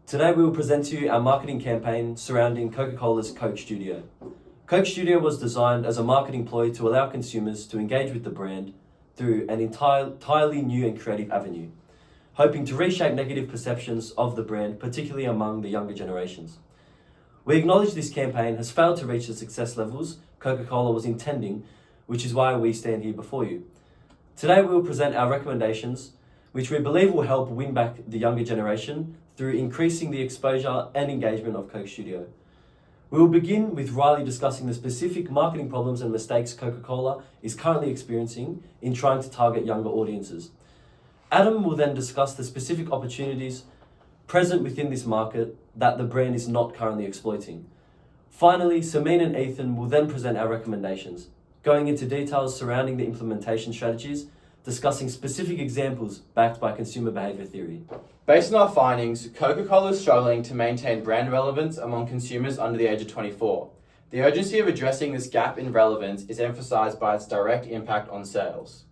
Today we will present to you our marketing campaign surrounding Coca-Cola's Coke Studio. Coke Studio was designed as a marketing ploy to allow consumers to engage with the brand through an entirely new and creative avenue, hoping to reshape negative perceptions of the brand, particularly among the younger generations. We acknowledge this campaign has failed to reach the success levels Coca-Cola was intending, which is why we stand here before you. Today we will present our recommendations, which we believe will help win back the younger generation through increasing the exposure and engagement of Coke Studio. We will begin with Riley discussing the specific marketing problems and mistakes Coca-Cola is currently experiencing in trying to target younger audiences. Adam will then discuss the specific opportunities present within this market that the brand is not currently exploiting. Finally, Samin and Ethan will then present our recommendations, going into details surrounding the implementation strategies, discussing specific examples backed by consumer behaviour theory. Based on our findings, Coca-Cola is struggling to maintain brand relevance among consumers under the age of 24. The urgency of addressing this gap in relevance is emphasised by its direct impact on sales.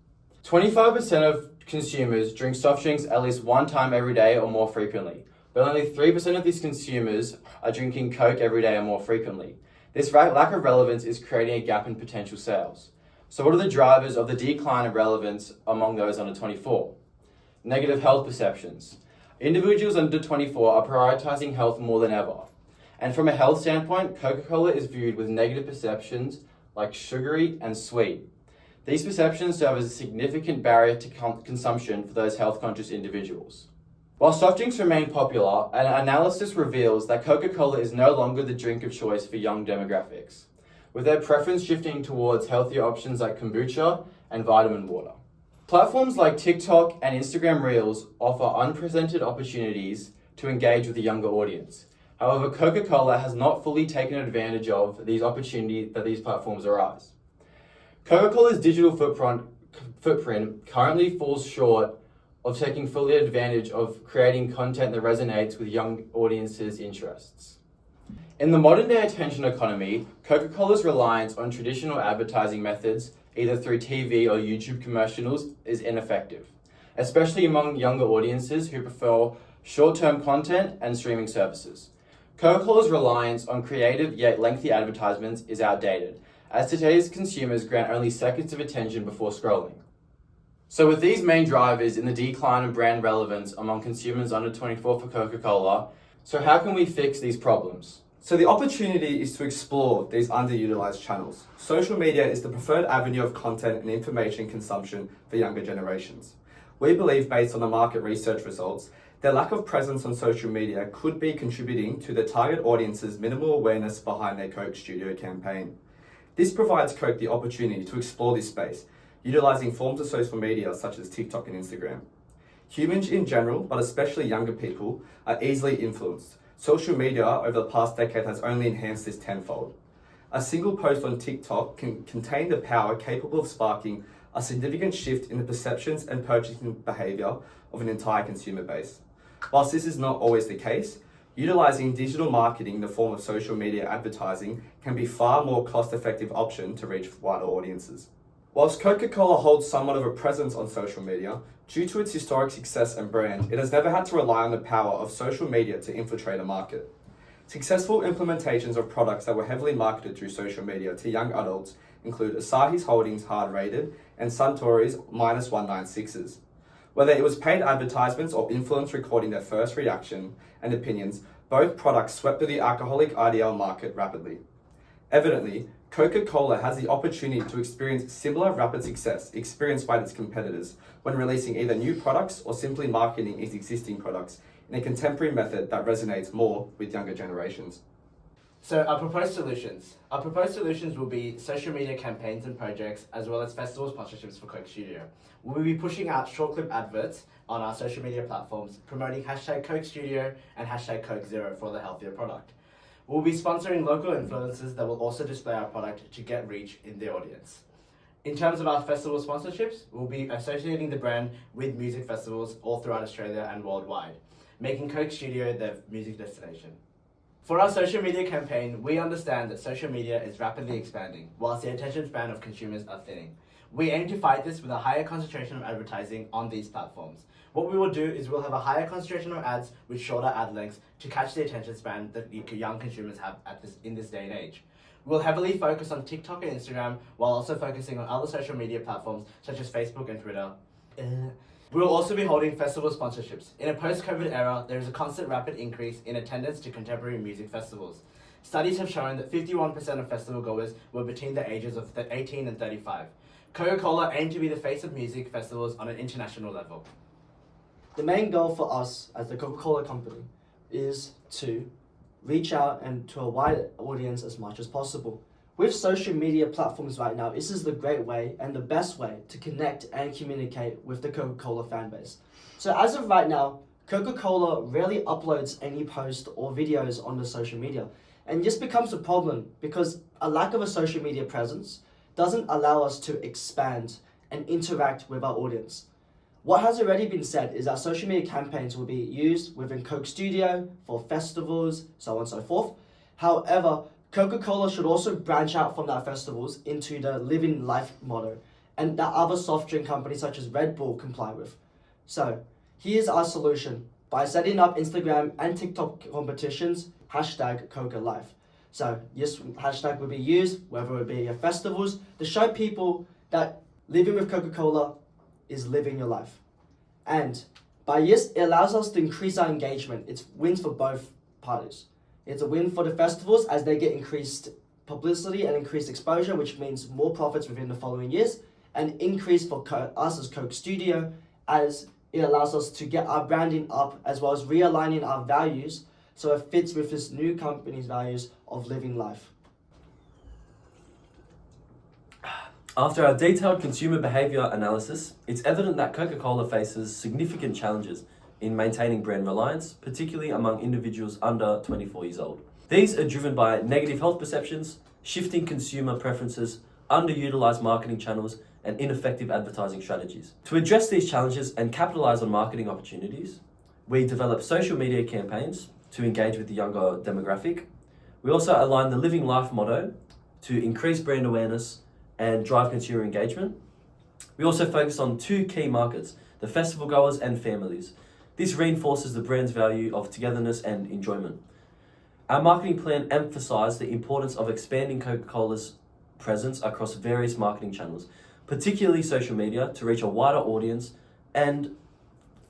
25% of consumers drink soft drinks at least one time every day or more frequently, but only 3% of these consumers are drinking Coke every day or more frequently. This lack of relevance is creating a gap in potential sales. So what are the drivers of the decline of relevance among those under 24? Negative health perceptions. Individuals under 24 are prioritising health more than ever. And from a health standpoint, Coca-Cola is viewed with negative perceptions like sugary and sweet. These perceptions serve as a significant barrier to consumption for those health-conscious individuals. While soft drinks remain popular, an analysis reveals that Coca-Cola is no longer the drink of choice for young demographics, with their preference shifting towards healthier options like kombucha and vitamin water. Platforms like TikTok and Instagram Reels offer unprecedented opportunities to engage with a younger audience. However, Coca-Cola has not fully taken advantage of these opportunities that these platforms arise. Coca-Cola's digital footprint currently falls short of taking fully advantage of creating content that resonates with young audiences' interests. In the modern day attention economy, Coca-Cola's reliance on traditional advertising methods, either through TV or YouTube commercials, is ineffective, especially among younger audiences who prefer short-term content and streaming services. Coca-Cola's reliance on creative yet lengthy advertisements is outdated, as today's consumers grant only seconds of attention before scrolling. So with these main drivers in the decline of brand relevance among consumers under 24 for Coca-Cola, so how can we fix these problems? So the opportunity is to explore these underutilized channels. Social media is the preferred avenue of content and information consumption for younger generations. We believe, based on the market research results, their lack of presence on social media could be contributing to the target audience's minimal awareness behind their Coke Studio campaign. This provides Coke the opportunity to explore this space, utilizing forms of social media such as TikTok and Instagram. Humans in general, but especially younger people, are easily influenced. Social media over the past decade has only enhanced this tenfold. A single post on TikTok can contain the power capable of sparking a significant shift in the perceptions and purchasing behaviour of an entire consumer base. Whilst this is not always the case, utilizing digital marketing in the form of social media advertising can be far more cost-effective option to reach wider audiences. Whilst Coca-Cola holds somewhat of a presence on social media, due to its historic success and brand, it has never had to rely on the power of social media to infiltrate a market. Successful implementations of products that were heavily marketed through social media to young adults include Asahi's Holdings Hard Rated and Suntory's -196s. Whether it was paid advertisements or influence recording their first reaction and opinions, both products swept through the alcoholic IDL market rapidly. Evidently, Coca-Cola has the opportunity to experience similar rapid success experienced by its competitors when releasing either new products or simply marketing its existing products in a contemporary method that resonates more with younger generations. So our proposed solutions will be social media campaigns and projects, as well as festival sponsorships for Coke Studio. We'll be pushing out short clip adverts on our social media platforms, promoting hashtag Coke Studio and hashtag Coke Zero for the healthier product. We'll be sponsoring local influencers that will also display our product to get reach in their audience. In terms of our festival sponsorships, we'll be associating the brand with music festivals all throughout Australia and worldwide, making Coke Studio their music destination. For our social media campaign, we understand that social media is rapidly expanding, whilst the attention span of consumers are thinning. We aim to fight this with a higher concentration of advertising on these platforms. What we will do is we'll have a higher concentration of ads with shorter ad lengths to catch the attention span that young consumers have in this day and age. We'll heavily focus on TikTok and Instagram while also focusing on other social media platforms such as Facebook and Twitter. We'll also be holding festival sponsorships. In a post-COVID era, there is a constant rapid increase in attendance to contemporary music festivals. Studies have shown that 51% of festival goers were between the ages of 18 and 35. Coca-Cola aimed to be the face of music festivals on an international level. The main goal for us as the Coca-Cola company is to reach out and to a wide audience as much as possible. With social media platforms right now, this is the great way and the best way to connect and communicate with the Coca-Cola fan base. So as of right now, Coca-Cola rarely uploads any posts or videos on the social media. And this becomes a problem because a lack of a social media presence doesn't allow us to expand and interact with our audience. What has already been said is that social media campaigns will be used within Coke Studio, for festivals, so on and so forth. However, Coca-Cola should also branch out from that festivals into the living life motto, and that other soft drink companies such as Red Bull comply with. So, here's our solution. By setting up Instagram and TikTok competitions, hashtag Coca Life. So, this hashtag will be used, whether it be at festivals, to show people that living with Coca-Cola is living your life. And by this, it allows us to increase our engagement. It's wins for both parties. It's a win for the festivals as they get increased publicity and increased exposure, which means more profits within the following years, and increase for us as Coke Studio as it allows us to get our branding up as well as realigning our values so it fits with this new company's values of living life. After our detailed consumer behaviour analysis, it's evident that Coca-Cola faces significant challenges in maintaining brand reliance, particularly among individuals under 24 years old. These are driven by negative health perceptions, shifting consumer preferences, underutilised marketing channels, and ineffective advertising strategies. To address these challenges and capitalise on marketing opportunities, we develop social media campaigns to engage with the younger demographic. We also align the Living Life motto to increase brand awareness and drive consumer engagement. We also focus on two key markets, the festival goers and families. This reinforces the brand's value of togetherness and enjoyment. Our marketing plan emphasised the importance of expanding Coca-Cola's presence across various marketing channels, particularly social media, to reach a wider audience and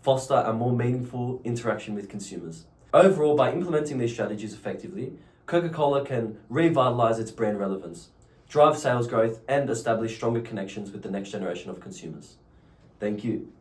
foster a more meaningful interaction with consumers. Overall, by implementing these strategies effectively, Coca-Cola can revitalise its brand relevance, drive sales growth, and establish stronger connections with the next generation of consumers. Thank you.